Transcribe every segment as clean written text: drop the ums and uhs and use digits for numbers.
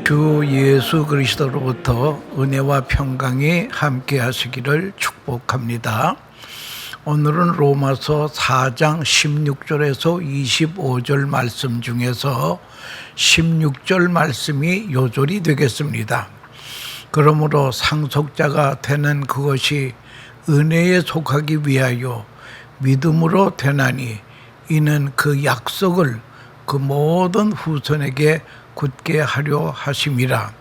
주 예수 그리스도로부터 은혜와 평강이 함께 하시기를 축복합니다. 오늘은 로마서 4장 16절에서 25절 말씀 중에서 16절 말씀이 요절이 되겠습니다. 그러므로 상속자가 되는 그것이 은혜에 속하기 위하여 믿음으로 되나니 이는 그 약속을 그 모든 후손에게 굳게 하려 하심이라.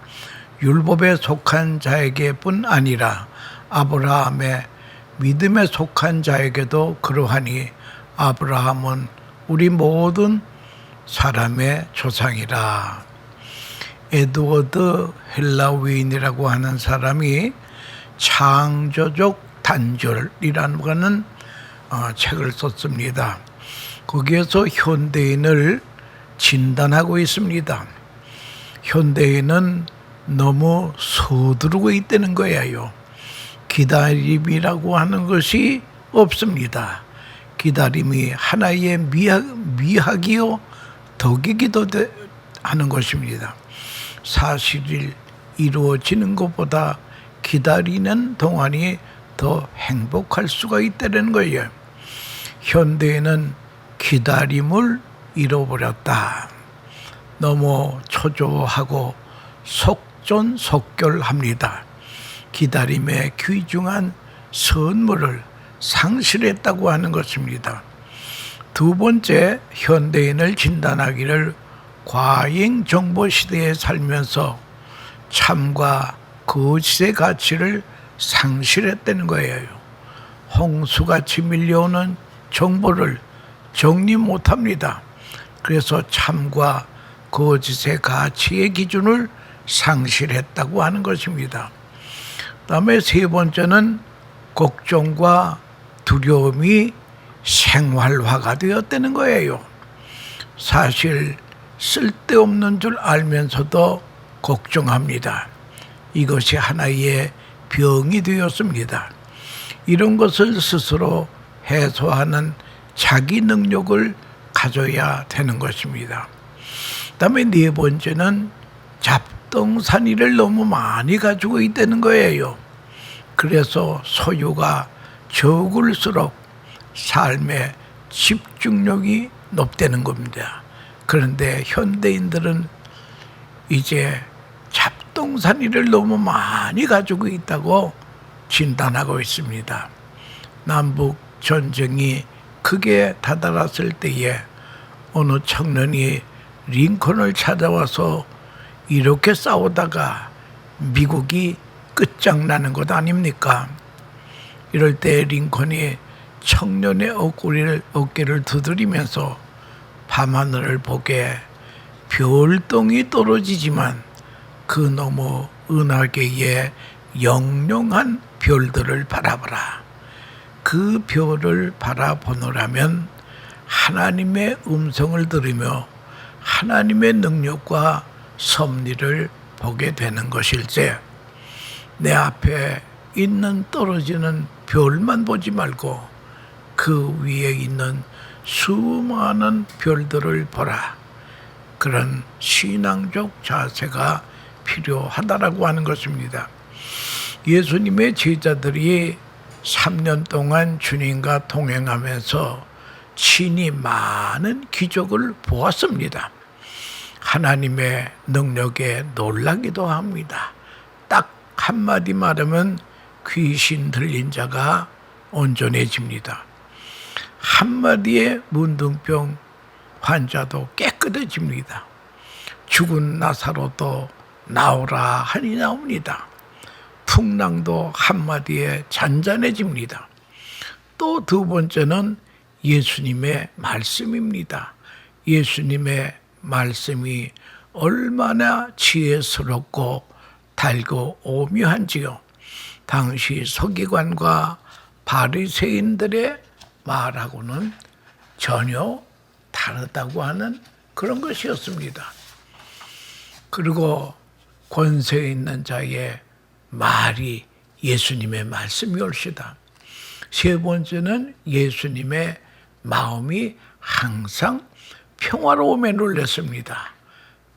율법에 속한 자에게뿐 아니라 아브라함의 믿음에 속한 자에게도 그러하니 아브라함은 우리 모든 사람의 조상이라. 에드워드 헬라위인이라고 하는 사람이 창조적 단절이라는 책을 썼습니다. 거기에서 현대인을 진단하고 있습니다. 현대인은 너무 서두르고 있다는 거예요. 기다림이라고 하는 것이 없습니다. 기다림이 하나의 미학이요 덕이기도 하는 것입니다. 사실이 이루어지는 것보다 기다리는 동안이 더 행복할 수가 있다는 거예요. 현대인은 기다림을 잃어버렸다. 너무 초조하고 속전속결합니다. 기다림의 귀중한 선물을 상실했다고 하는 것입니다. 두 번째, 현대인을 진단하기를 과잉 정보 시대에 살면서 참과 거짓의 가치를 상실했다는 거예요. 홍수같이 밀려오는 정보를 정리 못합니다. 그래서 참과 거짓의 가치의 기준을 상실했다고 하는 것입니다. 다음에 세 번째는 걱정과 두려움이 생활화가 되었다는 거예요. 사실 쓸데없는 줄 알면서도 걱정합니다. 이것이 하나의 병이 되었습니다. 이런 것을 스스로 해소하는 자기 능력을 가져야 되는 것입니다. 그다음에 네 번째는 잡동사니를 너무 많이 가지고 있다는 거예요. 그래서 소유가 적을수록 삶의 집중력이 높다는 겁니다. 그런데 현대인들은 이제 잡동사니를 너무 많이 가지고 있다고 진단하고 있습니다. 남북 전쟁이 크게 다다랐을 때에 어느 청년이 링컨을 찾아와서 이렇게 싸우다가 미국이 끝장나는 것 아닙니까? 이럴 때 링컨이 청년의 어깨를 두드리면서 밤하늘을 보게 별똥이 떨어지지만 그 너무 은하계의 영롱한 별들을 바라보라. 그 별을 바라보노라면 하나님의 음성을 들으며 하나님의 능력과 섭리를 보게 되는 것일세. 내 앞에 있는 떨어지는 별만 보지 말고 그 위에 있는 수많은 별들을 보라. 그런 신앙적 자세가 필요하다라고 하는 것입니다. 예수님의 제자들이 3년 동안 주님과 동행하면서 친히 많은 기적을 보았습니다. 하나님의 능력에 놀라기도 합니다. 딱 한마디 말하면 귀신 들린 자가 온전해집니다. 한마디에 문둥병 환자도 깨끗해집니다. 죽은 나사로도 나오라 하니 나옵니다. 풍랑도 한마디에 잔잔해집니다. 또 두 번째는 예수님의 말씀입니다. 예수님의 말씀이 얼마나 지혜스럽고 달고 오묘한지요. 당시 서기관과 바리새인들의 말하고는 전혀 다르다고 하는 그런 것이었습니다. 그리고 권세 있는 자의 말이 예수님의 말씀이 옳시다. 세 번째는 예수님의 마음이 항상 평화로움에 놀랐습니다.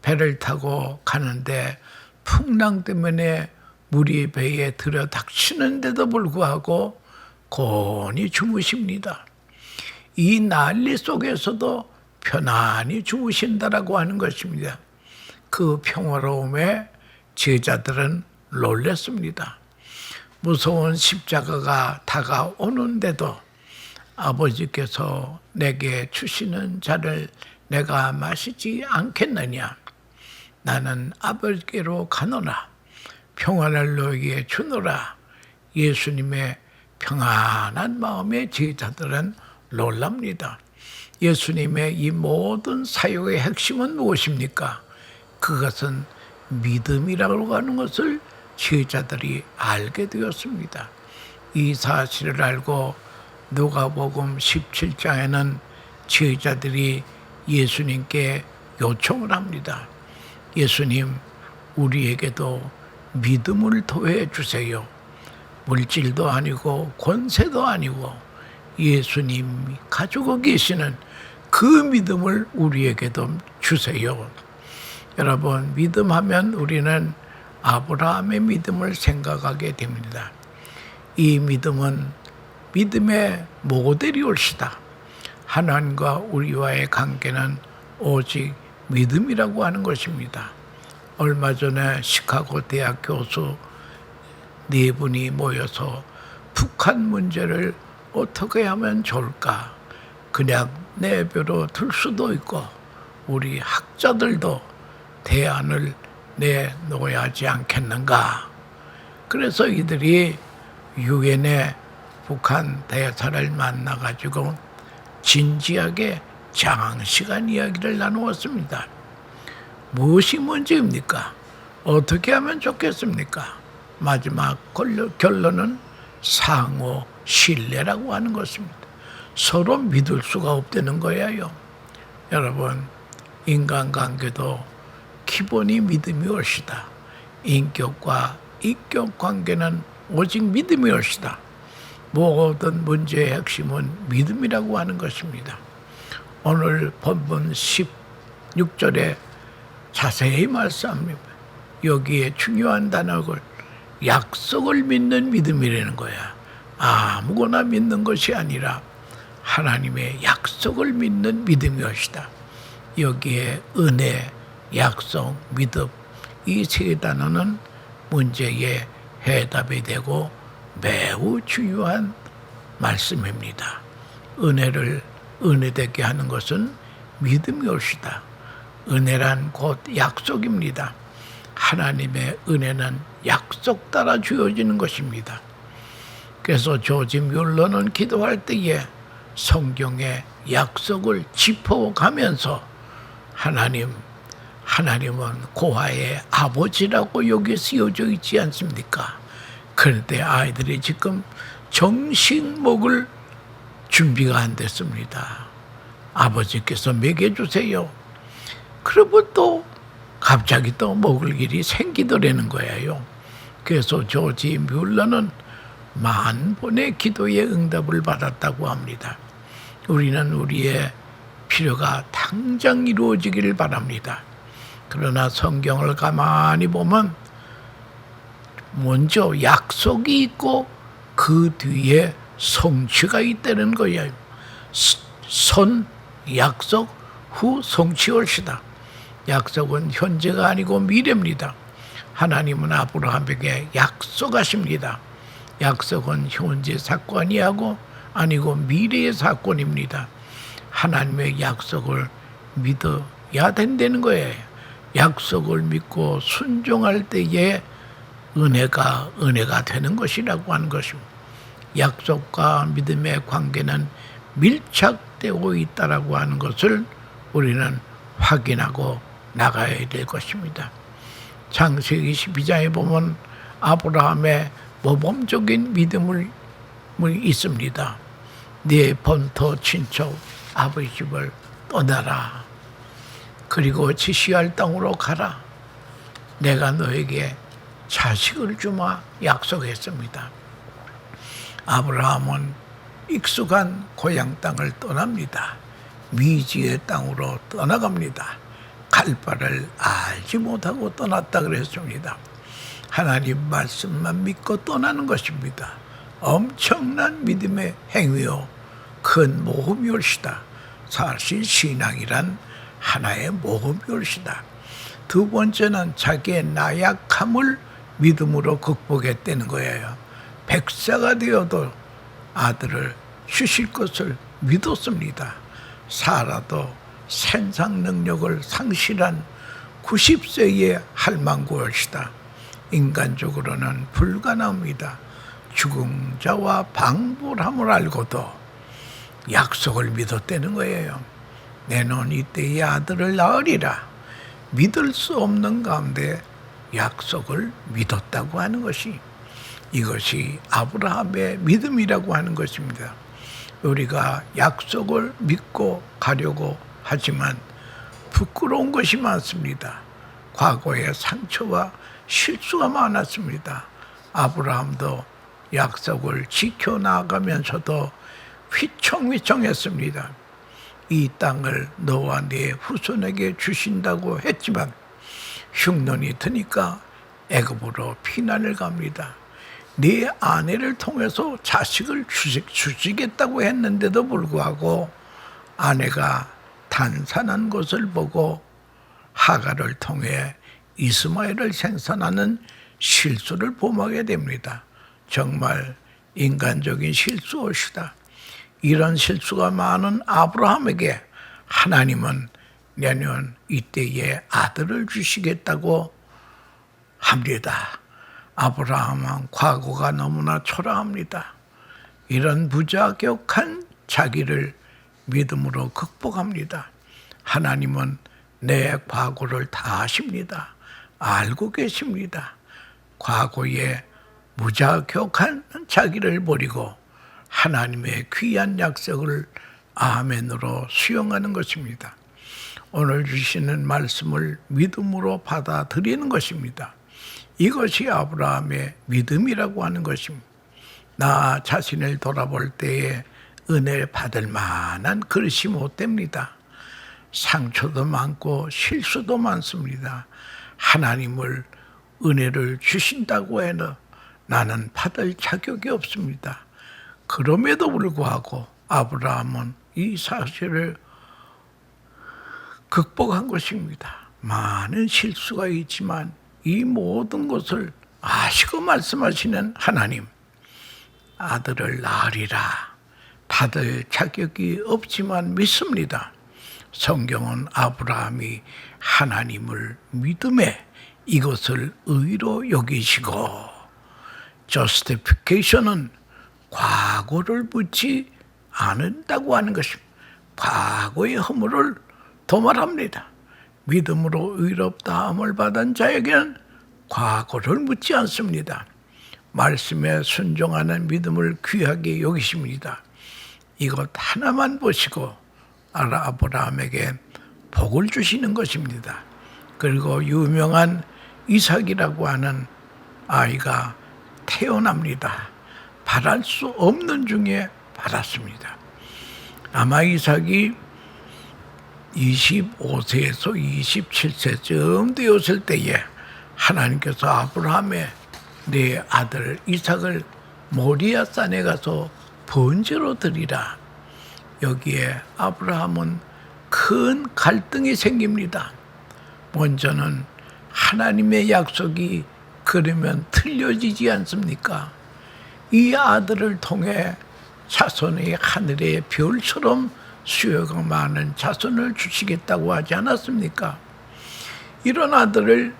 배를 타고 가는데 풍랑 때문에 물이 배에 들여닥치는데도 불구하고 곤히 주무십니다. 이 난리 속에서도 편안히 주무신다라고 하는 것입니다. 그 평화로움에 제자들은 놀랐습니다. 무서운 십자가가 다가오는데도 아버지께서 내게 주시는 잔을 내가 마시지 않겠느냐. 나는 아버지께로 가노라. 평안을 너에게 주노라. 예수님의 평안한 마음의 제자들은 놀랍니다. 예수님의 이 모든 사역의 핵심은 무엇입니까? 그것은 믿음이라고 하는 것을 제자들이 알게 되었습니다. 이 사실을 알고 누가복음 17장에는 제자들이 예수님께 요청을 합니다. 예수님, 우리에게도 믿음을 더해 주세요. 물질도 아니고 권세도 아니고 예수님이 가지고 계시는 그 믿음을 우리에게도 주세요. 여러분, 믿음하면 우리는 아브라함의 믿음을 생각하게 됩니다. 이 믿음은 믿음의 모델이 올시다. 하나님과 우리와의 관계는 오직 믿음이라고 하는 것입니다. 얼마 전에 시카고 대학 교수 4분이 모여서 북한 문제를 어떻게 하면 좋을까? 그냥 내버려 둘 수도 있고 우리 학자들도 대안을 내놓아야 하지 않겠는가? 그래서 이들이 유엔의 북한 대사를 만나가지고 진지하게 장시간 이야기를 나누었습니다. 무엇이 문제입니까? 어떻게 하면 좋겠습니까? 마지막 결론은 상호 신뢰라고 하는 것입니다. 서로 믿을 수가 없다는 거예요. 여러분, 인간관계도 기본이 믿음이 옳시다. 인격과 인격 관계는 오직 믿음이 옳시다. 모든 문제의 핵심은 믿음이라고 하는 것입니다. 오늘 본문 16절에 자세히 말씀합니다. 여기에 중요한 단어를 약속을 믿는 믿음이라는 거야. 아무거나 믿는 것이 아니라 하나님의 약속을 믿는 믿음이었다. 여기에 은혜, 약속, 믿음 이 세 단어는 문제의 해답이 되고 매우 중요한 말씀입니다. 은혜를 은혜되게 하는 것은 믿음이 옳시다. 은혜란 곧 약속입니다. 하나님의 은혜는 약속 따라 주어지는 것입니다. 그래서 조지 뮬러는 기도할 때에 성경의 약속을 짚어가면서 하나님은 고아의 아버지라고 여기 쓰여져 있지 않습니까? 그런데 아이들이 지금 정식 먹을 준비가 안 됐습니다. 아버지께서 먹여주세요. 그러면 또 갑자기 또 먹을 일이 생기더라는 거예요. 그래서 조지 뮬러는 10,000번의 기도의 응답을 받았다고 합니다. 우리는 우리의 필요가 당장 이루어지기를 바랍니다. 그러나 성경을 가만히 보면 먼저 약속이 있고 그 뒤에 성취가 있다는 거예요. 선 약속 후 성취올시다. 약속은 현재가 아니고 미래입니다. 하나님은 아브라함에게 약속하십니다. 약속은 현재 사건이 아니고 미래의 사건입니다. 하나님의 약속을 믿어야 된다는 거예요. 약속을 믿고 순종할 때에 은혜가 되는 것이라고 하는 것입니다. 약속과 믿음의 관계는 밀착되고 있다라고 하는 것을 우리는 확인하고 나가야 될 것입니다. 창세기 12장에 보면 아브라함의 모범적인 믿음을 있습니다. 네 본토 친척 아버지 집을 떠나라. 그리고 지시할 땅으로 가라. 내가 너에게 자식을 주마 약속했습니다. 아브라함은 익숙한 고향 땅을 떠납니다. 미지의 땅으로 떠나갑니다. 갈 바를 알지 못하고 떠났다 그랬습니다. 하나님 말씀만 믿고 떠나는 것입니다. 엄청난 믿음의 행위요 큰 모험이 올시다. 사실 신앙이란 하나의 모험이 올시다. 두 번째는 자기의 나약함을 믿음으로 극복했다는 거예요. 백사가 되어도 아들을 주실 것을 믿었습니다. 사라도 생산 능력을 상실한 90세의 할망구였시다. 인간적으로는 불가능합니다. 죽은 자와 방불함을 알고도 약속을 믿었다는 거예요. 내놓은 이때의 아들을 낳으리라. 믿을 수 없는 가운데 약속을 믿었다고 하는 것이, 이것이 아브라함의 믿음이라고 하는 것입니다. 우리가 약속을 믿고 가려고 하지만 부끄러운 것이 많습니다. 과거의 상처와 실수가 많았습니다. 아브라함도 약속을 지켜나가면서도 휘청휘청했습니다. 이 땅을 너와 네 후손에게 주신다고 했지만 흉년이 드니까 애굽으로 피난을 갑니다. 네 아내를 통해서 자식을 주시겠다고 했는데도 불구하고 아내가 단산한 것을 보고 하갈을 통해 이스마엘을 생산하는 실수를 범하게 됩니다. 정말 인간적인 실수엇이다. 이런 실수가 많은 아브라함에게 하나님은 내년 이때에 아들을 주시겠다고 합니다. 아브라함은 과거가 너무나 초라합니다. 이런 부자격한 자기를 믿음으로 극복합니다. 하나님은 내 과거를 다 아십니다. 알고 계십니다. 과거에 무자격한 자기를 버리고 하나님의 귀한 약속을 아멘으로 수용하는 것입니다. 오늘 주시는 말씀을 믿음으로 받아들이는 것입니다. 이것이 아브라함의 믿음이라고 하는 것입니다. 나 자신을 돌아볼 때에 은혜 받을 만한 그릇이 못 됩니다. 상처도 많고 실수도 많습니다. 하나님을 은혜를 주신다고 해도 나는 받을 자격이 없습니다. 그럼에도 불구하고 아브라함은 이 사실을 극복한 것입니다. 많은 실수가 있지만 이 모든 것을 아시고 말씀하시는 하나님, 아들을 낳으리라. 받을 자격이 없지만 믿습니다. 성경은 아브라함이 하나님을 믿음에 이것을 의로 여기시고, justification은 과거를 묻지 않는다고 하는 것입니다. 과거의 허물을 도말합니다. 믿음으로 의롭다함을 받은 자에게는 과거를 묻지 않습니다. 말씀에 순종하는 믿음을 귀하게 여기십니다. 이것 하나만 보시고 아브라함에게 복을 주시는 것입니다. 그리고 유명한 이삭이라고 하는 아이가 태어납니다. 바랄 수 없는 중에 받았습니다. 아마 이삭이 25세에서 27세쯤 되었을 때에 하나님께서 아브라함의 내 아들 이삭을 모리아 산에 가서 번제로 드리라. 여기에 아브라함은 큰 갈등이 생깁니다. 먼저는 하나님의 약속이 그러면 틀려지지 않습니까? 이 아들을 통해 자손이 하늘의 별처럼 수요가 많은 자손을 주시겠다고 하지 않았습니까? 이런 아들을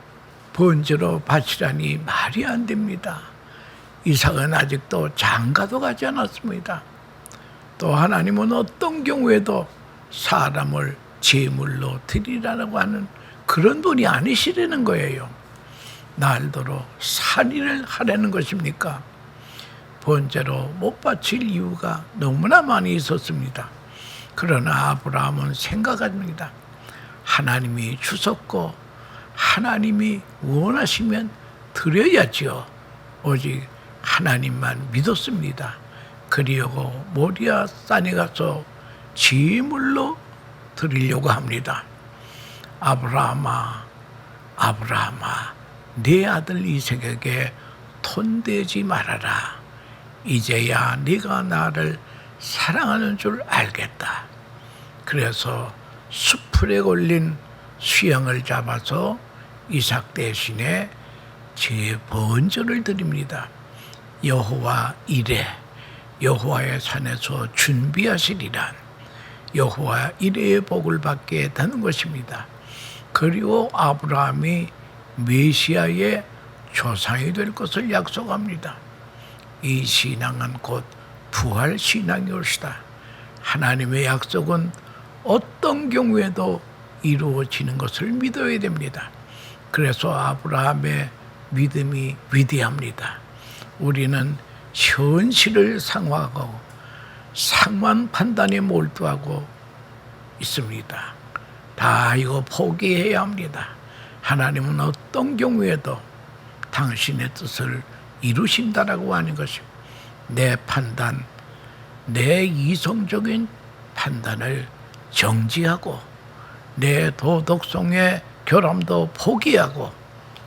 번제로 바치라니 말이 안 됩니다. 이삭은 아직도 장가도 가지 않았습니다. 또 하나님은 어떤 경우에도 사람을 제물로 드리라고 하는 그런 분이 아니시라는 거예요. 날도록 살인을 하라는 것입니까? 번제로 못 바칠 이유가 너무나 많이 있었습니다. 그러나 아브라함은 생각합니다. 하나님이 주셨고 하나님이 원하시면 드려야지요. 오직 하나님만 믿었습니다. 그리고 모리아 산에 가서 제물로 드리려고 합니다. 아브라함아, 아브라함아, 네 아들 이삭에게 손대지 말아라. 이제야 네가 나를 사랑하는 줄 알겠다. 그래서 수풀에 걸린 수양을 잡아서 이삭 대신에 제 번제를 드립니다. 여호와 이레, 여호와의 산에서 준비하시리란 여호와 이레의 복을 받게 되는 것입니다. 그리고 아브라함이 메시아의 조상이 될 것을 약속합니다. 이 신앙은 곧 부활 신앙이올시다. 하나님의 약속은 어떤 경우에도 이루어지는 것을 믿어야 됩니다. 그래서 아브라함의 믿음이 위대합니다. 우리는 현실을 상황하고 상황 판단에 몰두하고 있습니다. 다 이거 포기해야 합니다. 하나님은 어떤 경우에도 당신의 뜻을 이루신다라고 하는 것입니다. 내 판단, 내 이성적인 판단을 정지하고 내 도덕성의 결함도 포기하고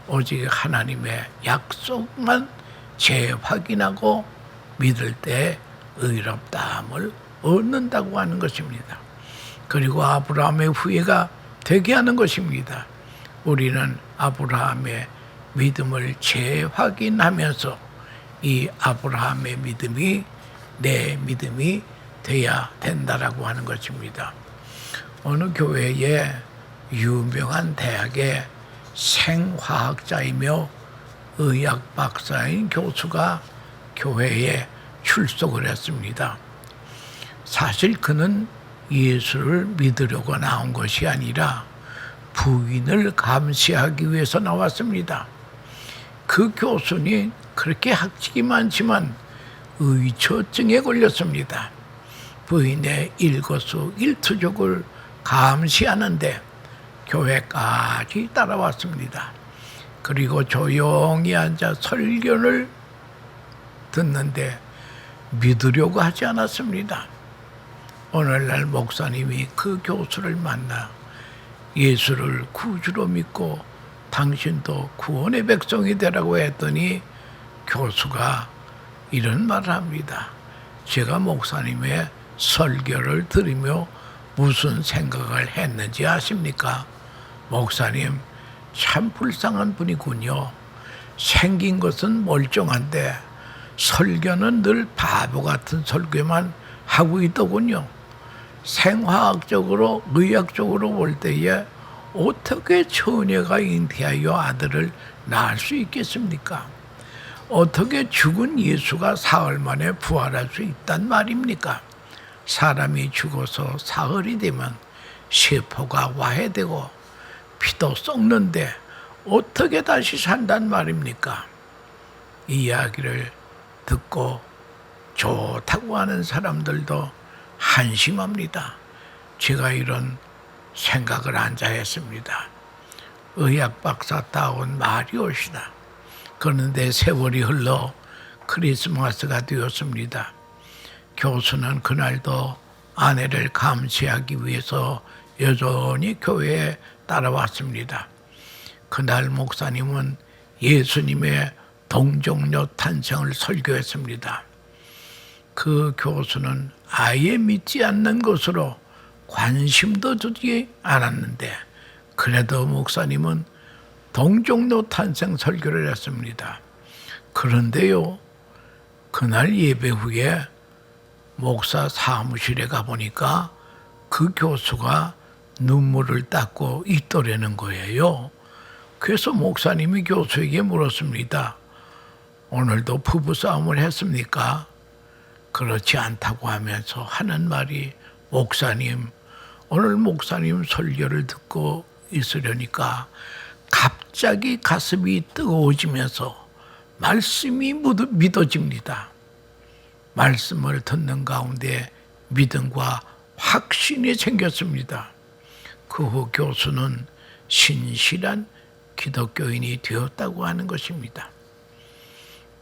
오직 하나님의 약속만 재확인하고 믿을 때 의롭다함을 얻는다고 하는 것입니다. 그리고 아브라함의 후예가 되게 하는 것입니다. 우리는 아브라함의 믿음을 재확인하면서 이 아브라함의 믿음이 내 믿음이 돼야 된다라고 하는 것입니다. 어느 교회의 유명한 대학의 생화학자이며 의학 박사인 교수가 교회에 출석을 했습니다. 사실 그는 예수를 믿으려고 나온 것이 아니라 부인을 감시하기 위해서 나왔습니다. 그 교수는 그렇게 학식이 많지만 의처증에 걸렸습니다. 부인의 일거수일투족을 감시하는데 교회까지 따라왔습니다. 그리고 조용히 앉아 설교를 듣는데 믿으려고 하지 않았습니다. 오늘날 목사님이 그 교수를 만나 예수를 구주로 믿고 당신도 구원의 백성이 되라고 했더니 교수가 이런 말을 합니다. 제가 목사님의 설교를 들으며 무슨 생각을 했는지 아십니까? 목사님, 참 불쌍한 분이군요. 생긴 것은 멀쩡한데 설교는 늘 바보 같은 설교만 하고 있더군요. 생화학적으로 의학적으로 볼 때에 어떻게 처녀가 잉태하여 아들을 낳을 수 있겠습니까? 어떻게 죽은 예수가 사흘 만에 부활할 수 있단 말입니까? 사람이 죽어서 사흘이 되면 세포가 와해되고 피도 썩는데 어떻게 다시 산단 말입니까? 이 이야기를 듣고 좋다고 하는 사람들도 한심합니다. 제가 이런 생각을 앉아 했습니다. 의학 박사다운 말이 옳시다. 그런데 세월이 흘러 크리스마스가 되었습니다. 교수는 그날도 아내를 감시하기 위해서 여전히 교회에 따라왔습니다. 그날 목사님은 예수님의 동정녀 탄생을 설교했습니다. 그 교수는 아예 믿지 않는 것으로 관심도 두지 않았는데 그래도 목사님은 동정녀 탄생 설교를 했습니다. 그런데요, 그날 예배 후에 목사 사무실에 가보니까 그 교수가 눈물을 닦고 있더라는 거예요. 그래서 목사님이 교수에게 물었습니다. 오늘도 부부싸움을 했습니까? 그렇지 않다고 하면서 하는 말이, 목사님, 오늘 목사님 설교를 듣고 있으려니까 갑자기 가슴이 뜨거워지면서 말씀이 믿어집니다. 말씀을 듣는 가운데 믿음과 확신이 생겼습니다. 그 후 교수는 신실한 기독교인이 되었다고 하는 것입니다.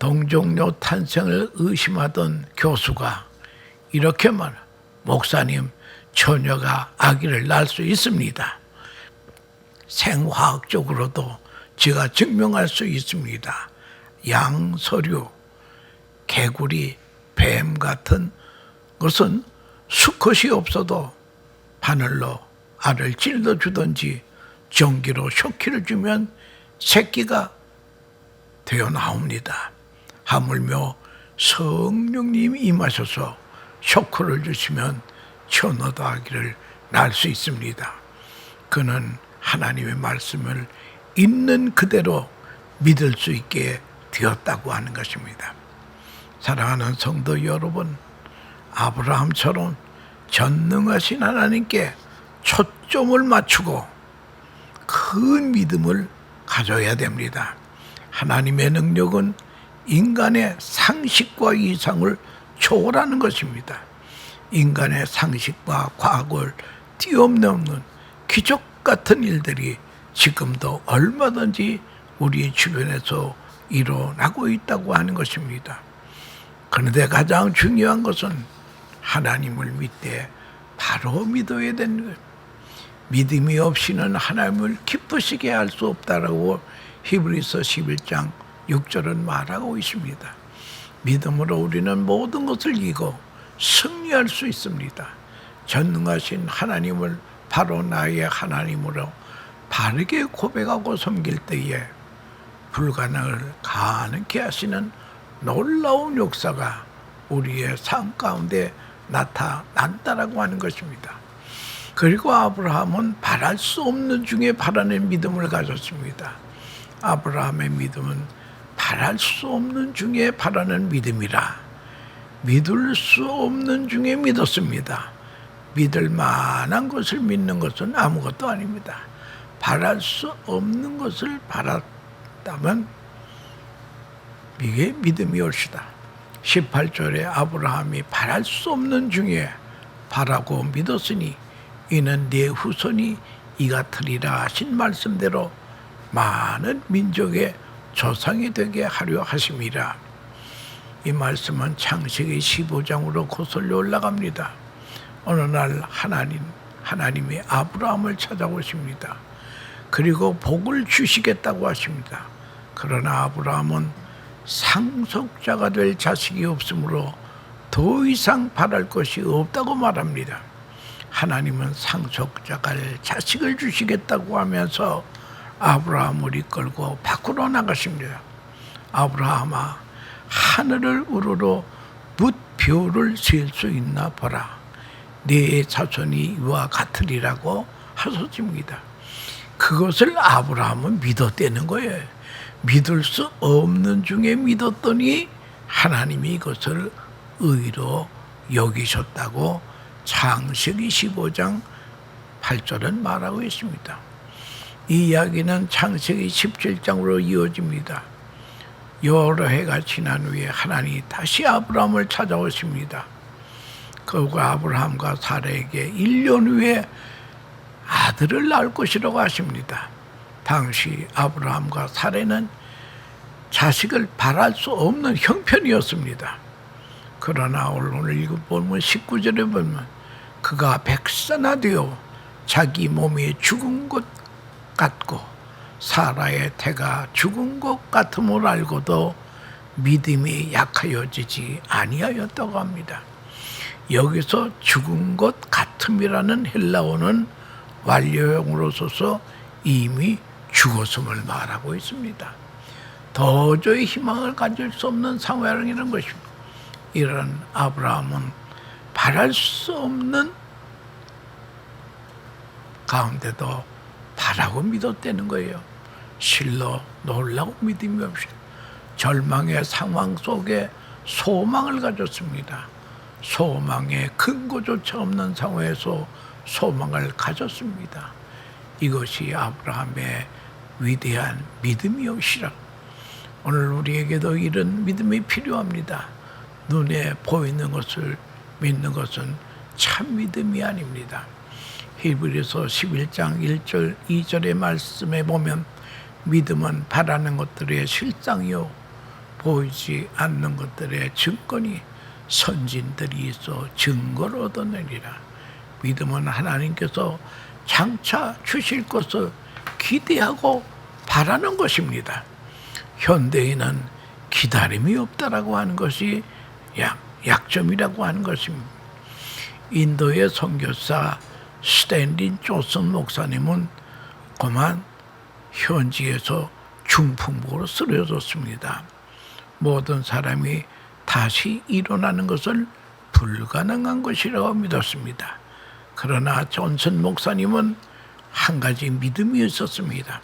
동정녀 탄생을 의심하던 교수가 이렇게 말합니다. 목사님, 처녀가 아기를 낳을 수 있습니다. 생화학적으로도 제가 증명할 수 있습니다. 양, 서류, 개구리, 뱀 같은 것은 수컷이 없어도 바늘로 알을 찔러주든지 전기로 쇼키를 주면 새끼가 되어 나옵니다. 하물며 성령님이 임하셔서 쇼크를 주시면 천어도 아기를 낳을 수 있습니다. 그는 하나님의 말씀을 있는 그대로 믿을 수 있게 되었다고 하는 것입니다. 사랑하는 성도 여러분, 아브라함처럼 전능하신 하나님께 초점을 맞추고 큰 믿음을 가져야 됩니다. 하나님의 능력은 인간의 상식과 이상을 초월하는 것입니다. 인간의 상식과 과거를 뛰어넘는 기적 같은 일들이 지금도 얼마든지 우리 주변에서 일어나고 있다고 하는 것입니다. 그런데 가장 중요한 것은 하나님을 믿되 바로 믿어야 되는 것. 믿음이 없이는 하나님을 기쁘시게 할 수 없다라고 히브리서 11장 6절은 말하고 있습니다. 믿음으로 우리는 모든 것을 이기고 승리할 수 있습니다. 전능하신 하나님을 바로 나의 하나님으로 바르게 고백하고 섬길 때에 불가능을 가능케 하시는 놀라운 역사가 우리의 삶 가운데 나타난다라고 하는 것입니다. 그리고 아브라함은 바랄 수 없는 중에 바라는 믿음을 가졌습니다. 아브라함의 믿음은 바랄 수 없는 중에 바라는 믿음이라 믿을 수 없는 중에 믿었습니다. 믿을 만한 것을 믿는 것은 아무것도 아닙니다. 바랄 수 없는 것을 바랐다면 이게 믿음이 옳시다. 18절에 아브라함이 바랄 수 없는 중에 바라고 믿었으니 이는 네 후손이 이같으리라 하신 말씀대로 많은 민족의 조상이 되게 하려 하심이라. 이 말씀은 창세기 15장으로 거슬러 올라갑니다. 어느 날 하나님이 아브라함을 찾아오십니다. 그리고 복을 주시겠다고 하십니다. 그러나 아브라함은 상속자가 될 자식이 없으므로 더 이상 바랄 것이 없다고 말합니다. 하나님은 상속자가 될 자식을 주시겠다고 하면서 아브라함을 이끌고 밖으로 나가십니다. 아브라함아, 하늘을 우러러 뭇별을 셀 수 있나 보라. 네 자손이 이와 같으리라고 하소집니다. 그것을 아브라함은 믿었다는 거예요. 믿을 수 없는 중에 믿었더니 하나님이 이것을 의로 여기셨다고 창세기 15장 8절은 말하고 있습니다. 이 이야기는 창세기 17장으로 이어집니다. 여러 해가 지난 후에 하나님이 다시 아브라함을 찾아오십니다. 그리고 아브라함과 사라에게 1년 후에 아들을 낳을 것이라고 하십니다. 당시 아브라함과 사라는 자식을 바랄 수 없는 형편이었습니다. 그러나 오늘 읽어보면 19절에 보면 그가 백산화되어 자기 몸이 죽은 것 같고 사라의 태가 죽은 것 같음을 알고도 믿음이 약하여지지 아니하였다고 합니다. 여기서 죽은 것 같음이라는 헬라어는 완료형으로서서 이미 죽었음을 말하고 있습니다. 도저히 희망을 가질 수 없는 상황이라는 것입니다. 이런 아브라함은 바랄 수 없는 가운데도 바라고 믿었다는 거예요. 실로 놀라운 믿음이 없이 절망의 상황 속에 소망을 가졌습니다. 소망의 근거조차 없는 상황에서 소망을 가졌습니다. 이것이 아브라함의 위대한 믿음이옵시라. 오늘 우리에게도 이런 믿음이 필요합니다. 눈에 보이는 것을 믿는 것은 참 믿음이 아닙니다. 히브리서 11장 1절 2절의 말씀에 보면 믿음은 바라는 것들의 실상이요 보이지 않는 것들의 증거니 선진들이 있어 증거를 얻어내리라. 믿음은 하나님께서 장차 주실 것을 기대하고 바라는 것입니다. 현대인은 기다림이 없다라고 하는 것이 약점이라고 하는 것입니다. 인도의 선교사 스탠리 존슨 목사님은 그만 현지에서 중풍으로 쓰러졌습니다. 모든 사람이 다시 일어나는 것을 불가능한 것이라고 믿었습니다. 그러나 존슨 목사님은 한 가지 믿음이 있었습니다.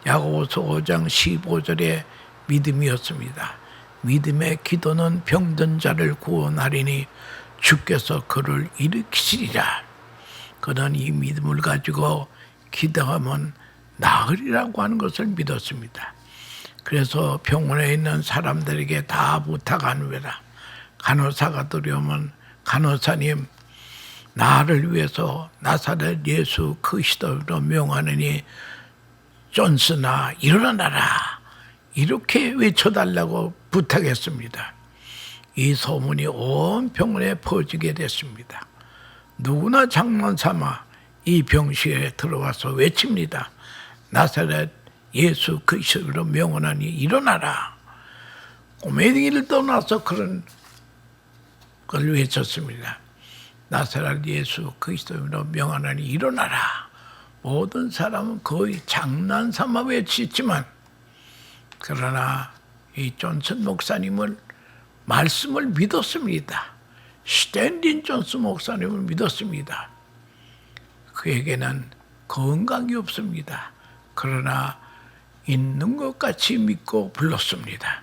야고보서 5장 15절의 믿음이었습니다. 믿음의 기도는 병든 자를 구원하리니 주께서 그를 일으키시리라. 그는 이 믿음을 가지고 기도하면 나으리라고 하는 것을 믿었습니다. 그래서 병원에 있는 사람들에게 다 부탁하노라. 간호사가 들어오면 간호사님, 나를 위해서 나사렛 예수 그리스도로 명하느니 존슨아 일어나라, 이렇게 외쳐달라고 부탁했습니다. 이 소문이 온 병원에 퍼지게 됐습니다. 누구나 장난삼아 이 병실에 들어와서 외칩니다. 나사렛 예수 그리스도로 명하느니 일어나라. 꼬맹이를 떠나서 그런 걸 외쳤습니다. 나사렛 예수 그리스도로 명하느니 일어나라. 모든 사람은 거의 장난삼아 외치지만, 그러나 이 존슨 목사님을 말씀을 믿었습니다. 스탠리 존슨 목사님을 믿었습니다. 그에게는 건강이 없습니다. 그러나 있는 것 같이 믿고 불렀습니다.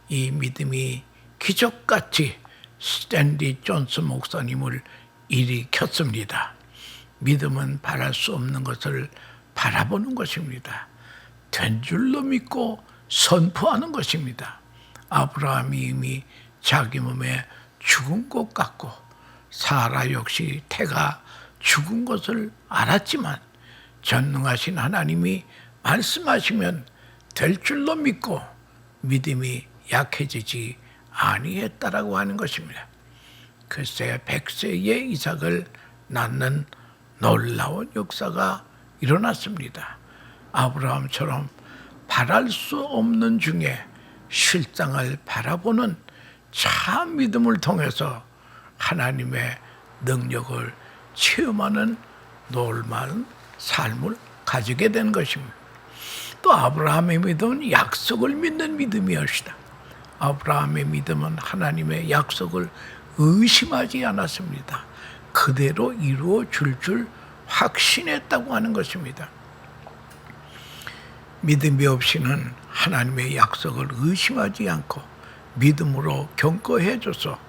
이 믿음이 기적같이 스탠리 존슨 목사님을 일으켰습니다. 믿음은 바랄 수 없는 것을 바라보는 것입니다. 된 줄로 믿고 선포하는 것입니다. 아브라함이 이미 자기 몸에 죽은 것 같고 사라 역시 태가 죽은 것을 알았지만 전능하신 하나님이 말씀하시면 될 줄로 믿고 믿음이 약해지지 아니했다라고 하는 것입니다. 글쎄 100세의 이삭을 낳는 놀라운 역사가 일어났습니다. 아브라함처럼 바랄 수 없는 중에 실상을 바라보는 참 믿음을 통해서 하나님의 능력을 체험하는 놀라운 삶을 가지게 된 것입니다. 또 아브라함의 믿음은 약속을 믿는 믿음이었다. 아브라함의 믿음은 하나님의 약속을 의심하지 않았습니다. 그대로 이루어 줄 확신했다고 하는 것입니다. 믿음이 없이는 하나님의 약속을 의심하지 않고 믿음으로 경고해줘서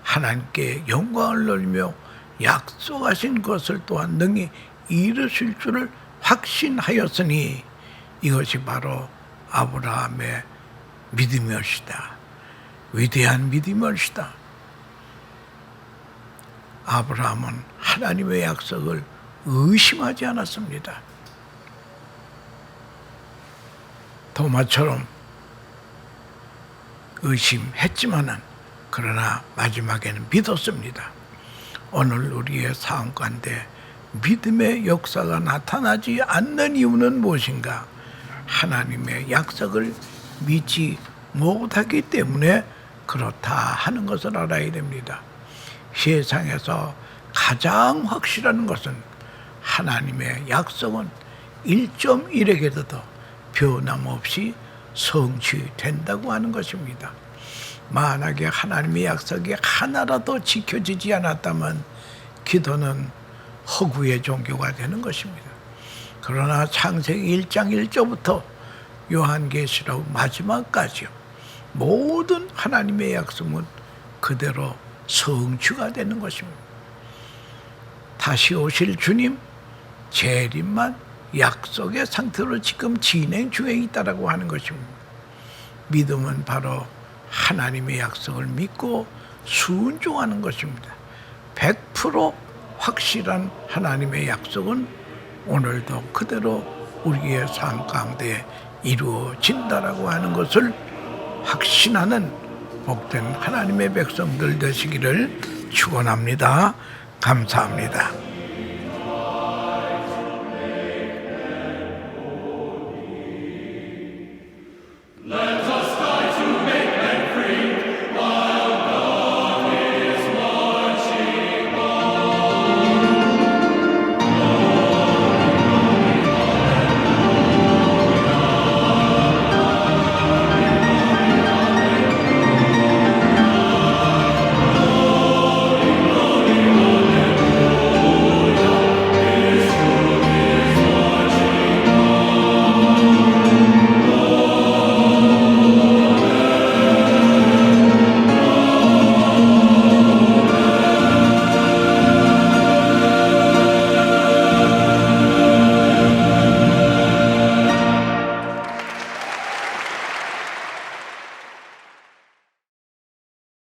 하나님께 영광을 돌리며 약속하신 것을 또한 능히 이루실 줄을 확신하였으니 이것이 바로 아브라함의 믿음이었다. 위대한 믿음이었다. 아브라함은 하나님의 약속을 의심하지 않았습니다. 도마처럼 의심했지만은 그러나 마지막에는 믿었습니다. 오늘 우리의 삶 가운데 믿음의 역사가 나타나지 않는 이유는 무엇인가? 하나님의 약속을 믿지 못하기 때문에 그렇다 하는 것을 알아야 됩니다. 세상에서 가장 확실한 것은 하나님의 약속은 1.1에게도 변함없이 성취된다고 하는 것입니다. 만약에 하나님의 약속이 하나라도 지켜지지 않았다면 기도는 허구의 종교가 되는 것입니다. 그러나 창세기 1장 1절부터 요한계시록 마지막까지 모든 하나님의 약속은 그대로 성취가 되는 것입니다. 다시 오실 주님 재림만 약속의 상태로 지금 진행 중에 있다라고 하는 것입니다. 믿음은 바로 하나님의 약속을 믿고 순종하는 것입니다. 100% 확실한 하나님의 약속은 오늘도 그대로 우리의 삶 가운데 이루어진다라고 하는 것을 확신하는 복된 하나님의 백성들 되시기를 축원합니다. 감사합니다.